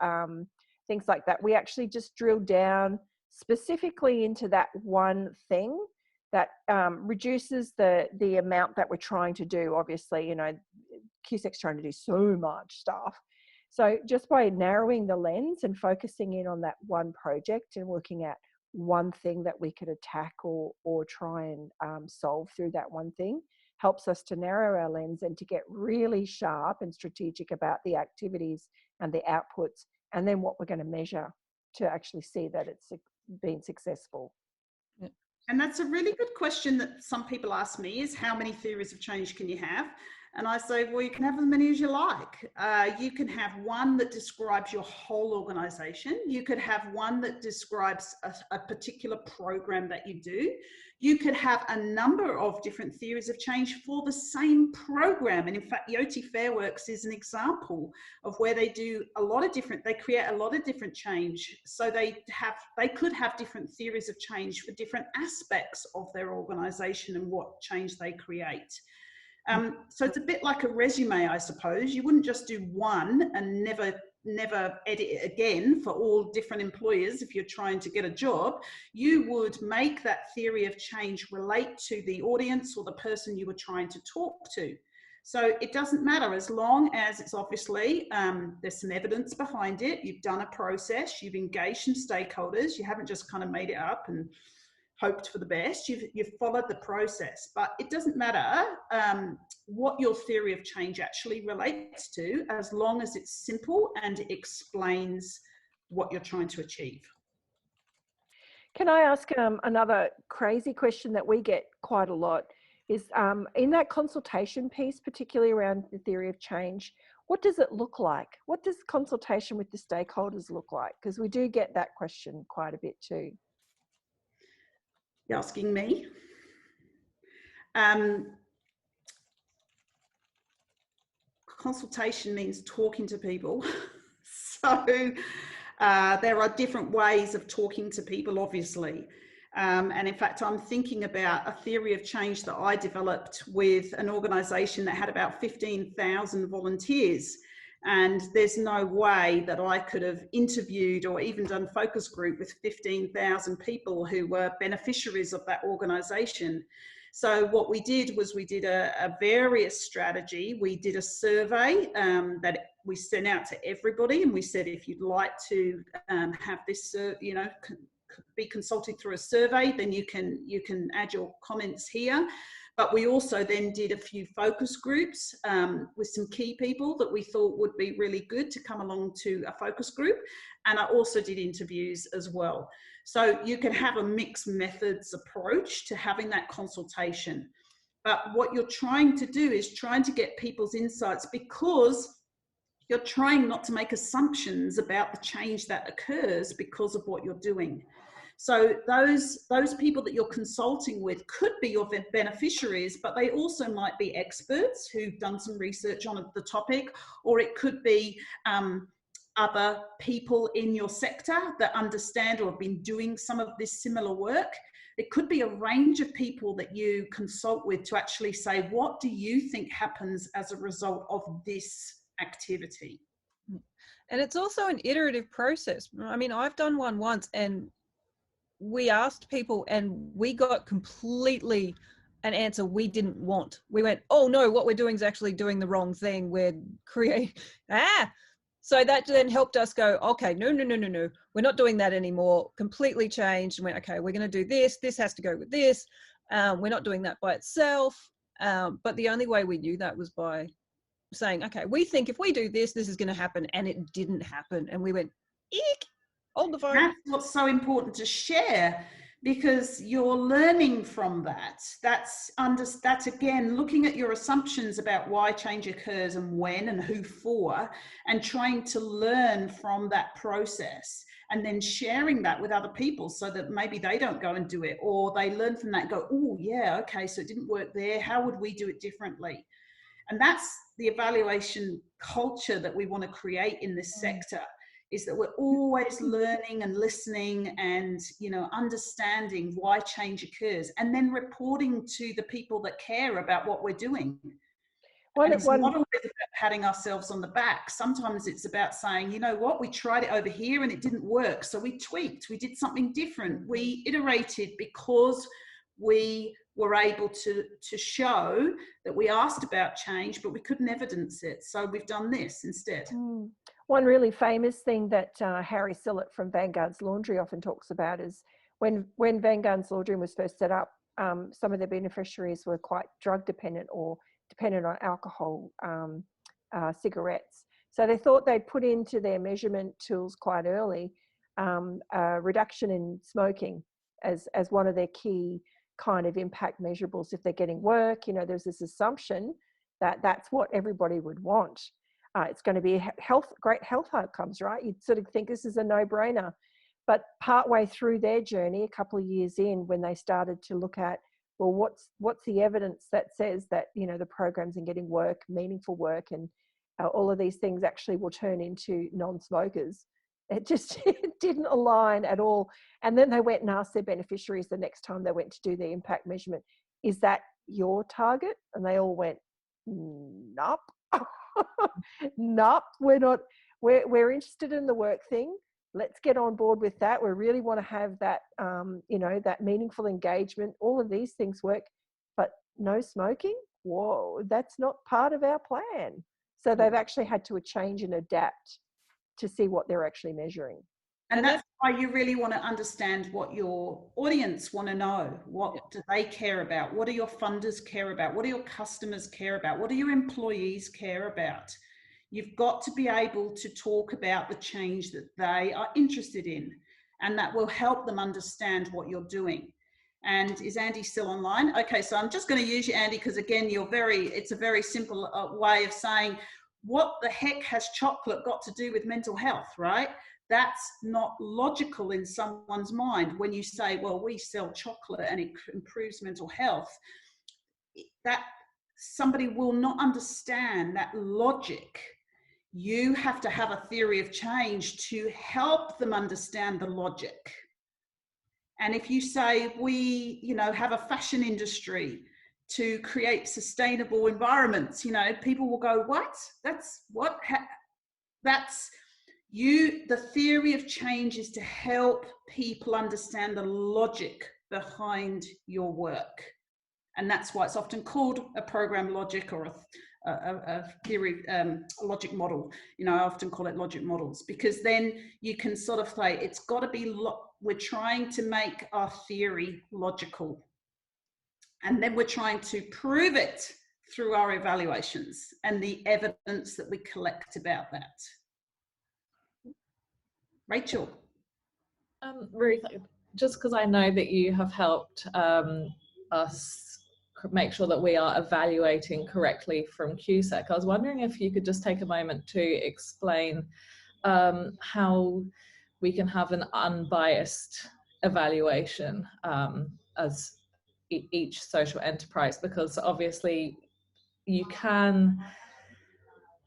things like that, we actually just drill down specifically into that one thing that reduces the amount that we're trying to do. Obviously, QSEC's trying to do so much stuff. So just by narrowing the lens and focusing in on that one project and looking at one thing that we could attack or try and solve through that one thing helps us to narrow our lens and to get really sharp and strategic about the activities and the outputs, and then what we're going to measure to actually see that it's been successful. And that's a really good question that some people ask me, is how many theories of change can you have? And I say, well, you can have as many as you like. You can have one that describes your whole organisation. You could have one that describes a particular program that you do. You could have a number of different theories of change for the same program. And in fact, Yoti Fairworks is an example of where they do a lot of different, they create a lot of different change. So they could have different theories of change for different aspects of their organisation and what change they create. So it's a bit like a resume, I suppose. You wouldn't just do one and never edit it again for all different employers if you're trying to get a job. You would make that theory of change relate to the audience or the person you were trying to talk to. So it doesn't matter, as long as it's obviously, there's some evidence behind it, you've done a process, you've engaged some stakeholders, you haven't just kind of made it up and hoped for the best, you've followed the process. But it doesn't matter what your theory of change actually relates to, as long as it's simple and it explains what you're trying to achieve. Can I ask another crazy question that we get quite a lot is in that consultation piece, particularly around the theory of change, what does it look like? What does consultation with the stakeholders look like? Because we do get that question quite a bit too. You're asking me? Consultation means talking to people. So there are different ways of talking to people, obviously. And in fact, I'm thinking about a theory of change that I developed with an organisation that had about 15,000 volunteers. And there's no way that I could have interviewed or even done focus group with 15,000 people who were beneficiaries of that organisation. So what we did was we did a various strategy. We did a survey that we sent out to everybody, and we said, if you'd like to have this, be consulted through a survey, then you can add your comments here. But we also then did a few focus groups with some key people that we thought would be really good to come along to a focus group. And I also did interviews as well. So you can have a mixed methods approach to having that consultation. But what you're trying to do is trying to get people's insights, because you're trying not to make assumptions about the change that occurs because of what you're doing. So those people that you're consulting with could be your beneficiaries, but they also might be experts who've done some research on the topic, or it could be other people in your sector that understand or have been doing some of this similar work. It could be a range of people that you consult with to actually say, what do you think happens as a result of this activity? And it's also an iterative process. I mean, I've done one once, and we asked people and we got completely an answer we didn't want. We went, oh no, what we're doing is actually doing the wrong thing. We're creating, So that then helped us go, okay, no, we're not doing that anymore. Completely changed and went, okay, we're going to do this. This has to go with this. We're not doing that by itself. But the only way we knew that was by saying, okay, we think if we do this, this is going to happen. And it didn't happen. And we went, eek. Hold the phone. That's what's so important to share, because you're learning from that. That's again, looking at your assumptions about why change occurs and when and who for, and trying to learn from that process, and then sharing that with other people so that maybe they don't go and do it, or they learn from that and go, oh yeah, okay, so it didn't work there. How would we do it differently? And that's the evaluation culture that we want to create in this sector. Is that we're always learning and listening and, understanding why change occurs, and then reporting to the people that care about what we're doing. It's not always about patting ourselves on the back. Sometimes it's about saying, you know what, we tried it over here and it didn't work. So we tweaked, we did something different. We iterated because we were able to show that we asked about change, but we couldn't evidence it. So we've done this instead. One really famous thing that Harry Sillett from Vanguard Laundry often talks about is when Vanguard Laundry was first set up, some of the beneficiaries were quite drug dependent or dependent on alcohol, cigarettes. So they thought they'd put into their measurement tools quite early a reduction in smoking as one of their key kind of impact measurables. If they're getting work, you know, there's this assumption that that's what everybody would want. It's going to be great health outcomes, right? You'd sort of think this is a no-brainer. But partway through their journey, a couple of years in, when they started to look at, well, what's the evidence that says that, you know, the programs in getting work, meaningful work, and all of these things actually will turn into non-smokers. It didn't align at all. And then they went and asked their beneficiaries the next time they went to do the impact measurement, is that your target? And they all went, nope. Nope, we're not. We're interested in the work thing. Let's get on board with that. We really want to have that, you know, that meaningful engagement. All of these things work, but no smoking? Whoa, that's not part of our plan. So they've actually had to change and adapt to see what they're actually measuring. And that's why you really want to understand what your audience want to know. What do they care about? What do your funders care about? What do your customers care about? What do your employees care about? You've got to be able to talk about the change that they are interested in, and that will help them understand what you're doing. And is Andy still online? Okay, so I'm just going to use you, Andy, because again, it's a very simple way of saying, what the heck has chocolate got to do with mental health, right? That's not logical in someone's mind when you say, well, we sell chocolate and it improves mental health. That somebody will not understand that logic. You have to have a theory of change to help them understand the logic. And if you say, we, you know, have a fashion industry to create sustainable environments, you know, people will go, what? That's what? That's you. The theory of change is to help people understand the logic behind your work. And that's why it's often called a program logic or a theory, a logic model. You know, I often call it logic models, because then you can sort of say, it's got to be, we're trying to make our theory logical. And then we're trying to prove it through our evaluations and the evidence that we collect about that. Rachel. Ruth, just because I know that you have helped us make sure that we are evaluating correctly from QSEC, I was wondering if you could just take a moment to explain how we can have an unbiased evaluation as each social enterprise, because obviously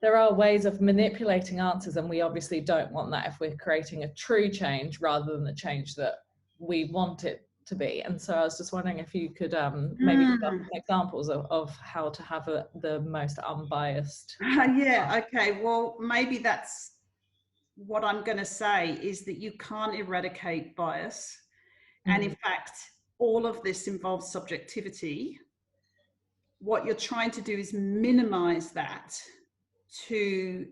there are ways of manipulating answers, and we obviously don't want that if we're creating a true change rather than the change that we want it to be. And so I was just wondering if you could maybe give us some examples of how to have the most unbiased. Yeah, okay, well, maybe that's what I'm going to say, is that you can't eradicate bias. And in fact, all of this involves subjectivity. What you're trying to do is minimize that to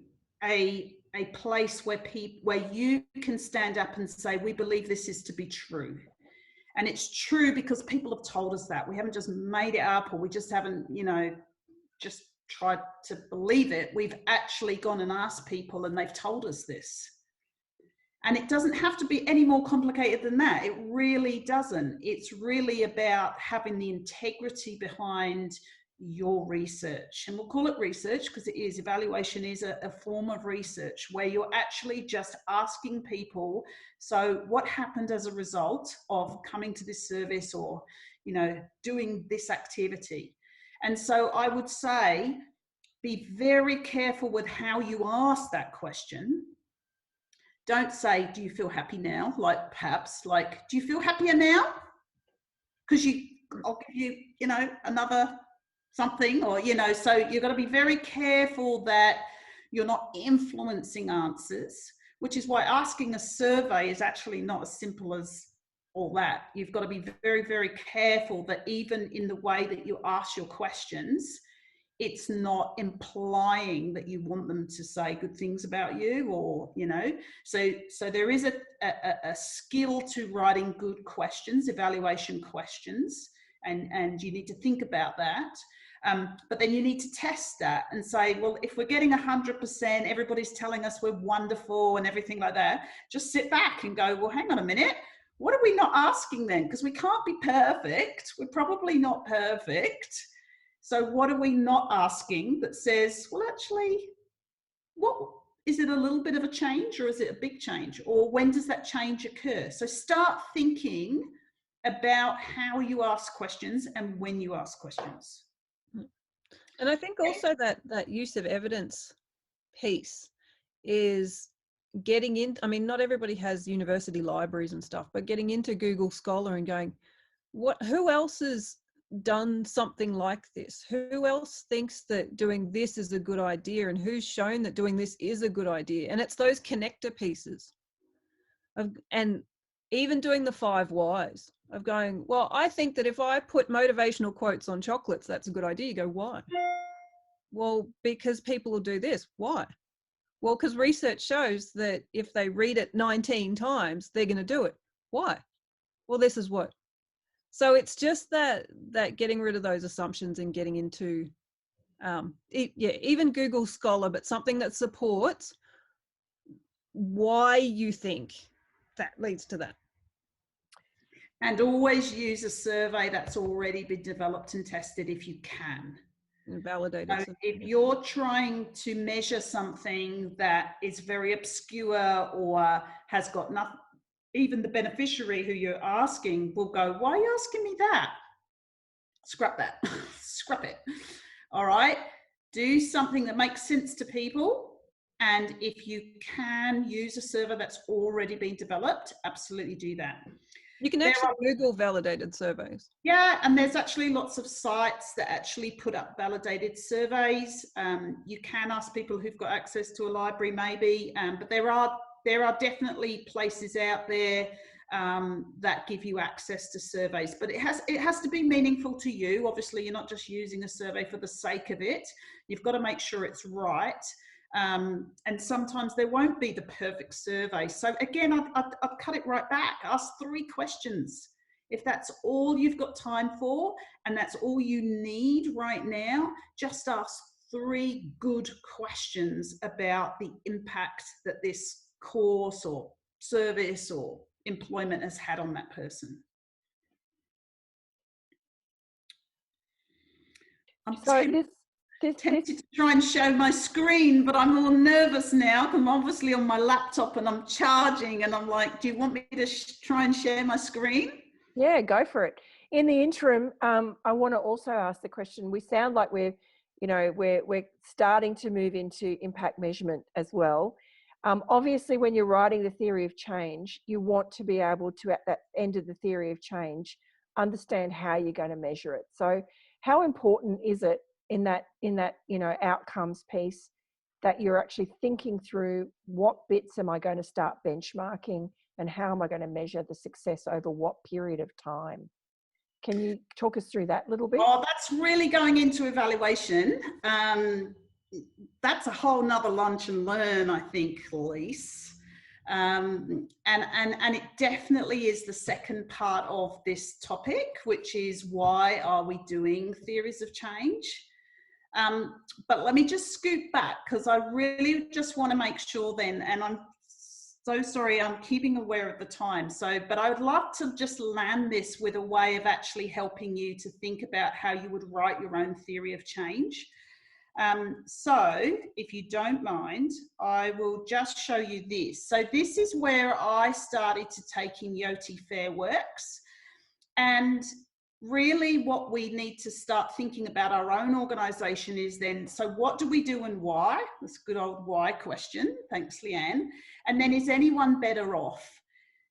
a place where you can stand up and say, we believe this is to be true. And it's true because people have told us that. We haven't just made it up, or we just haven't, you know, just tried to believe it. We've actually gone and asked people and they've told us this. And it doesn't have to be any more complicated than that. It really doesn't. It's really about having the integrity behind your research. And we'll call it research because it is. Evaluation is a form of research where you're actually just asking people, so what happened as a result of coming to this service or, you know, doing this activity? And so I would say, be very careful with how you ask that question. Don't say, do you feel happy now? Like perhaps like, do you feel happier now? Because I'll give you, you know, another something, or, you know, so you've got to be very careful that you're not influencing answers, which is why asking a survey is actually not as simple as all that. You've got to be very, very careful that even in the way that you ask your questions, it's not implying that you want them to say good things about you, or, you know, so there is a skill to writing good questions, evaluation questions, and you need to think about that. But then you need to test that and say, well, if we're getting 100%, everybody's telling us we're wonderful and everything like that, just sit back and go, well, hang on a minute. What are we not asking then? Because we can't be perfect. We're probably not perfect. So what are we not asking that says, well, actually, what is it, a little bit of a change, or is it a big change? Or when does that change occur? So start thinking about how you ask questions and when you ask questions. And I think also that use of evidence piece is getting in. I mean, not everybody has university libraries and stuff, but getting into Google Scholar and going, who else has done something like this? Who else thinks that doing this is a good idea, and who's shown that doing this is a good idea? And it's those connector pieces and even doing the 5 whys of going, well, I think that if I put motivational quotes on chocolates, that's a good idea. You go, why? Well, because people will do this. Why? Well, because research shows that if they read it 19 times, they're going to do it. Why? Well, this is what. So it's just that getting rid of those assumptions and getting into, even Google Scholar, but something that supports why you think that leads to that. And always use a survey that's already been developed and tested if you can. And validated. So if you're trying to measure something that is very obscure or has got nothing, even the beneficiary who you're asking will go, why are you asking me that? Scrap that. Scrap it. All right. Do something that makes sense to people. And if you can use a survey that's already been developed, absolutely do that. You can actually Google validated surveys. Yeah, and there's actually lots of sites that actually put up validated surveys. You can ask people who've got access to a library maybe, but there are definitely places out there that give you access to surveys, but it has to be meaningful to you. Obviously, you're not just using a survey for the sake of it. You've got to make sure it's right. And sometimes there won't be the perfect survey. So again, I've cut it right back. Ask 3 questions. If that's all you've got time for and that's all you need right now, just ask 3 good questions about the impact that this course or service or employment has had on that person. I'm tempted to try and show my screen, but I'm all nervous now because I'm obviously on my laptop and I'm charging, and I'm like, do you want me to try and share my screen? Yeah, go for it. In the interim, I want to also ask the question, we sound like we're starting to move into impact measurement as well. Obviously, when you're writing the theory of change, you want to be able to, at that end of the theory of change, understand how you're going to measure it. So how important is it in that outcomes piece that you're actually thinking through what bits am I going to start benchmarking and how am I going to measure the success over what period of time? Can you talk us through that a little bit? Oh, that's really going into evaluation. That's a whole nother lunch and learn, I think, Lise. And it definitely is the second part of this topic, which is why are we doing theories of change? But let me just scoot back because I really just want to make sure then, and I'm so sorry, I'm keeping aware of the time. But I would love to just land this with a way of actually helping you to think about how you would write your own theory of change. So if you don't mind, I will just show you this. So this is where I started to take in Yoti Fair Works. And really what we need to start thinking about our own organisation is then, so what do we do and why? That's a good old why question. Thanks, Leanne. And then is anyone better off?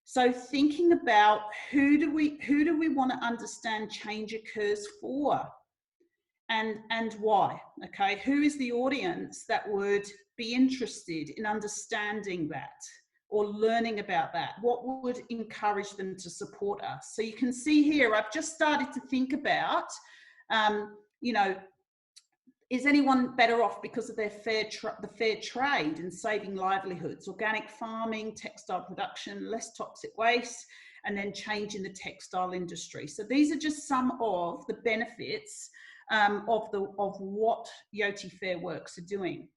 So thinking about who do we want to understand change occurs for? And why, okay? Who is the audience that would be interested in understanding that? or learning about that? What would encourage them to support us? So you can see here, I've just started to think about, you know, is anyone better off because of their the fair trade and saving livelihoods, organic farming, textile production, less toxic waste, and then change in the textile industry? So these are just some of the benefits of what Yoti Fair Works are doing.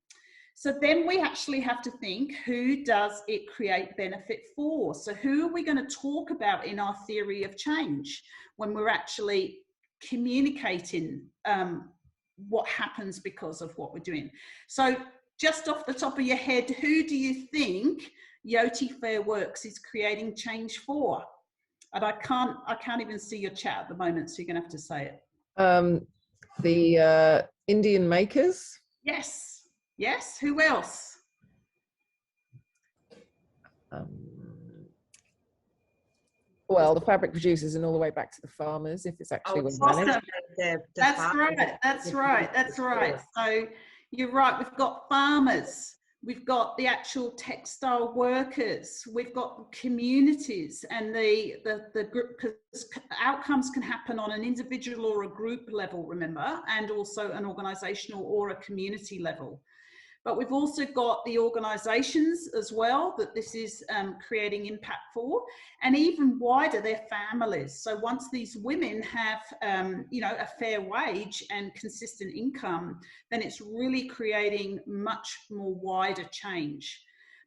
So then we actually have to think, who does it create benefit for? So who are we going to talk about in our theory of change when we're actually communicating what happens because of what we're doing? So just off the top of your head, who do you think Yoti Fair Works is creating change for? And I can't even see your chat at the moment, so you're going to have to say it. The Indian makers. Yes. Yes. Who else? Well, the fabric producers and all the way back to the farmers, if it's actually awesome. That's right. That's right. That's right. So you're right. We've got farmers. We've got the actual textile workers. We've got communities, and the group, because outcomes can happen on an individual or a group level, remember, and also an organisational or a community level. But we've also got the organisations as well that this is creating impact for, and even wider, their families. So once these women have, you know, a fair wage and consistent income, then it's really creating much more wider change.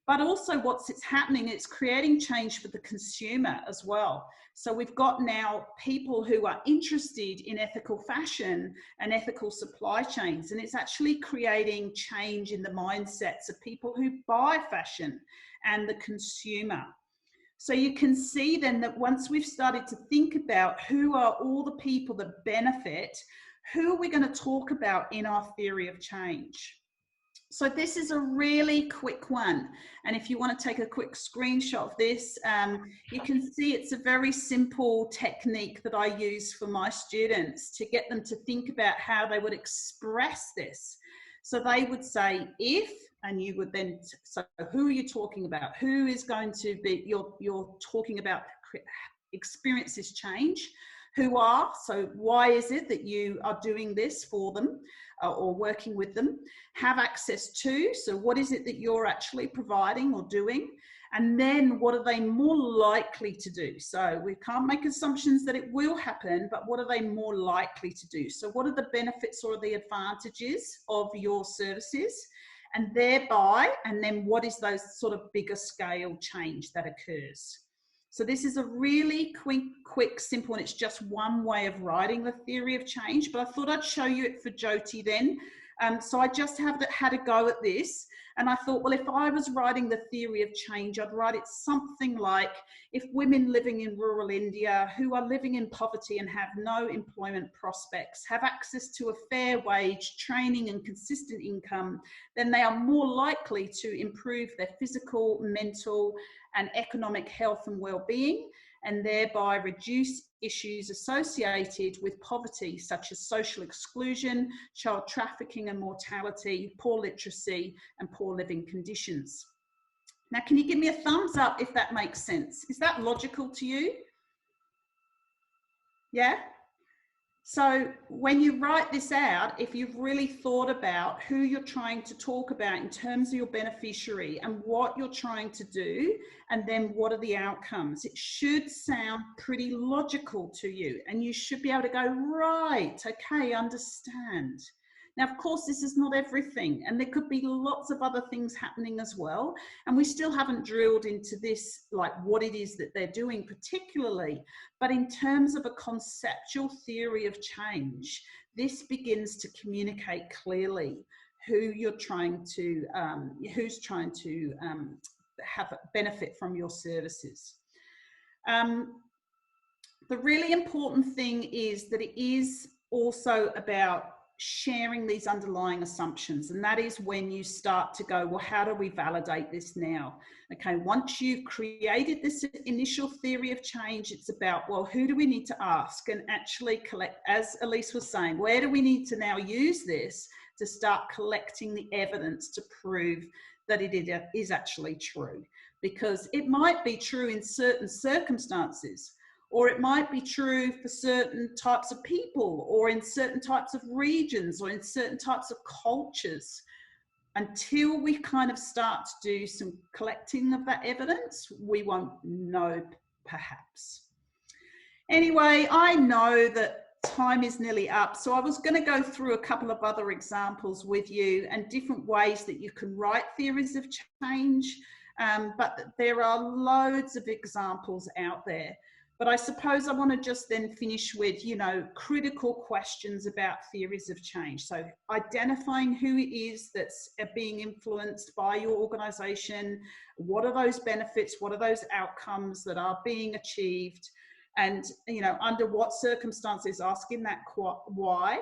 But also what's happening, it's creating change for the consumer as well. So we've got now people who are interested in ethical fashion and ethical supply chains, and it's actually creating change in the mindsets of people who buy fashion and the consumer. So you can see then that once we've started to think about who are all the people that benefit, who are we going to talk about in our theory of change? So this is a really quick one. And if you want to take a quick screenshot of this, you can see it's a very simple technique that I use for my students to get them to think about how they would express this. So they would say if, and you would then, so who are you talking about? Who is going to be, you're talking about experience this change. Who are, so why is it that you are doing this for them or working with them? Have access to, so what is it that you're actually providing or doing? And then what are they more likely to do? So we can't make assumptions that it will happen, but what are they more likely to do? So what are the benefits or the advantages of your services? And thereby, and then what is those sort of bigger scale change that occurs? So this is a really quick, simple, and it's just one way of writing the theory of change, but I thought I'd show you it for Jyoti then. So I just had a go at this, and I thought, well, if I was writing the theory of change, I'd write it something like, if women living in rural India who are living in poverty and have no employment prospects have access to a fair wage, training and consistent income, then they are more likely to improve their physical, mental and economic health and well-being, and thereby reduce issues associated with poverty, such as social exclusion, child trafficking and mortality, poor literacy, and poor living conditions. Now, can you give me a thumbs up if that makes sense? Is that logical to you? Yeah? So when you write this out, if you've really thought about who you're trying to talk about in terms of your beneficiary and what you're trying to do, and then what are the outcomes, it should sound pretty logical to you, and you should be able to go, right, okay, understand. Now, of course, this is not everything, and there could be lots of other things happening as well. And we still haven't drilled into this, like what it is that they're doing particularly. But in terms of a conceptual theory of change, this begins to communicate clearly who you're trying to, who's trying to have a benefit from your services. The really important thing is that it is also about sharing these underlying assumptions, and that is when you start to go, well, how do we validate this now? Okay, once you've created this initial theory of change, it's about, well, who do we need to ask and actually collect, as Elise was saying, where do we need to now use this to start collecting the evidence to prove that it is actually true, because it might be true in certain circumstances, or it might be true for certain types of people, or in certain types of regions, or in certain types of cultures. Until we kind of start to do some collecting of that evidence, we won't know, perhaps. Anyway, I know that time is nearly up, so I was going to go through a couple of other examples with you and different ways that you can write theories of change, but there are loads of examples out there. But I suppose I want to just then finish with, you know, critical questions about theories of change. So identifying who it is that's being influenced by your organisation, what are those benefits, what are those outcomes that are being achieved, and, you know, under what circumstances, asking that why,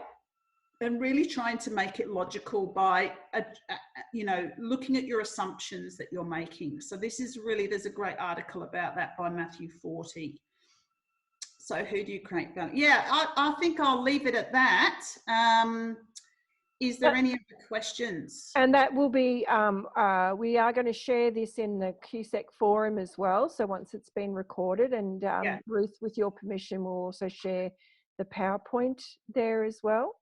and really trying to make it logical by, you know, looking at your assumptions that you're making. So this is really, there's a great article about that by Matthew 40. So who do you create value? Yeah, I think I'll leave it at that. Is there any other questions? And that will be, we are going to share this in the QSEC forum as well. So once it's been recorded, and Ruth, with your permission, will also share the PowerPoint there as well.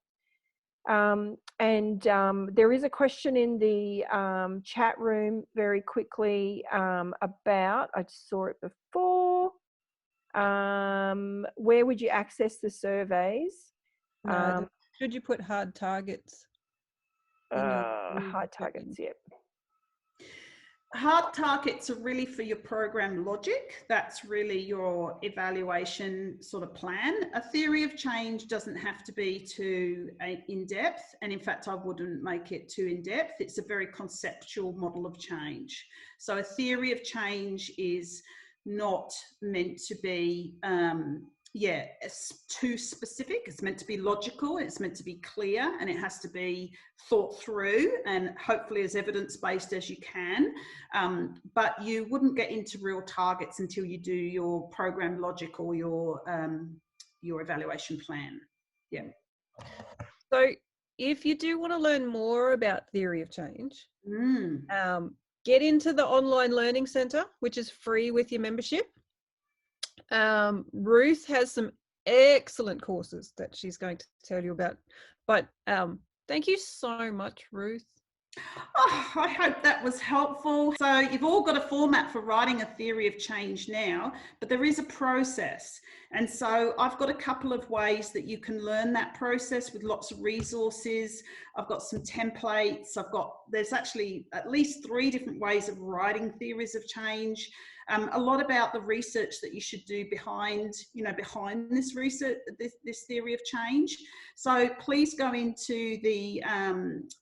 There is a question in the chat room very quickly about, I just saw it before, where would you access the surveys? Should you put hard targets? Hard targets, yep. Hard targets are really for your program logic. That's really your evaluation sort of plan. A theory of change doesn't have to be too in-depth, and in fact I wouldn't make it too in-depth. It's a very conceptual model of change. So a theory of change is not meant to be it's too specific. It's meant to be logical, it's meant to be clear, and it has to be thought through and hopefully as evidence-based as you can. But you wouldn't get into real targets until you do your program logic or your evaluation plan. Yeah. So if you do want to learn more about theory of change, get into the online learning centre, which is free with your membership. Ruth has some excellent courses that she's going to tell you about, but thank you so much, Ruth. Oh, I hope that was helpful. So you've all got a format for writing a theory of change now, but there is a process. And so I've got a couple of ways that you can learn that process with lots of resources. I've got some templates. There's actually at least 3 different ways of writing theories of change. A lot about the research that you should do behind this research, this theory of change. So please go into the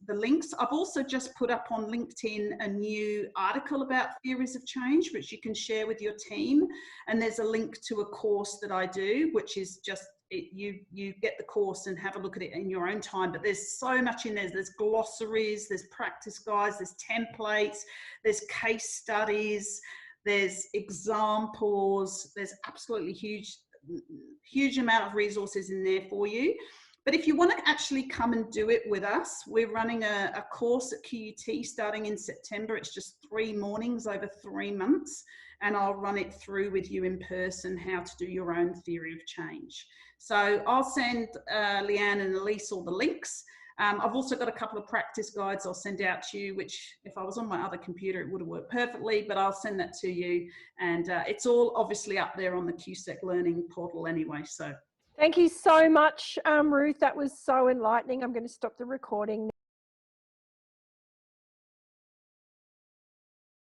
links. I've also just put up on LinkedIn a new article about theories of change, which you can share with your team. And there's a link to a course that I do, which is just, you get the course and have a look at it in your own time, but there's so much in there. There's glossaries, there's practice guides, there's templates, there's case studies, there's examples, there's absolutely huge amount of resources in there for you. But if you want to actually come and do it with us, we're running a course at QUT starting in September. It's just 3 mornings over 3 months, and I'll run it through with you in person, how to do your own theory of change. So I'll send Leanne and Elise all the links. I've also got a couple of practice guides I'll send out to you, which if I was on my other computer, it would have worked perfectly, but I'll send that to you. And it's all obviously up there on the QSEC Learning portal anyway. So thank you so much, Ruth. That was so enlightening. I'm going to stop the recording.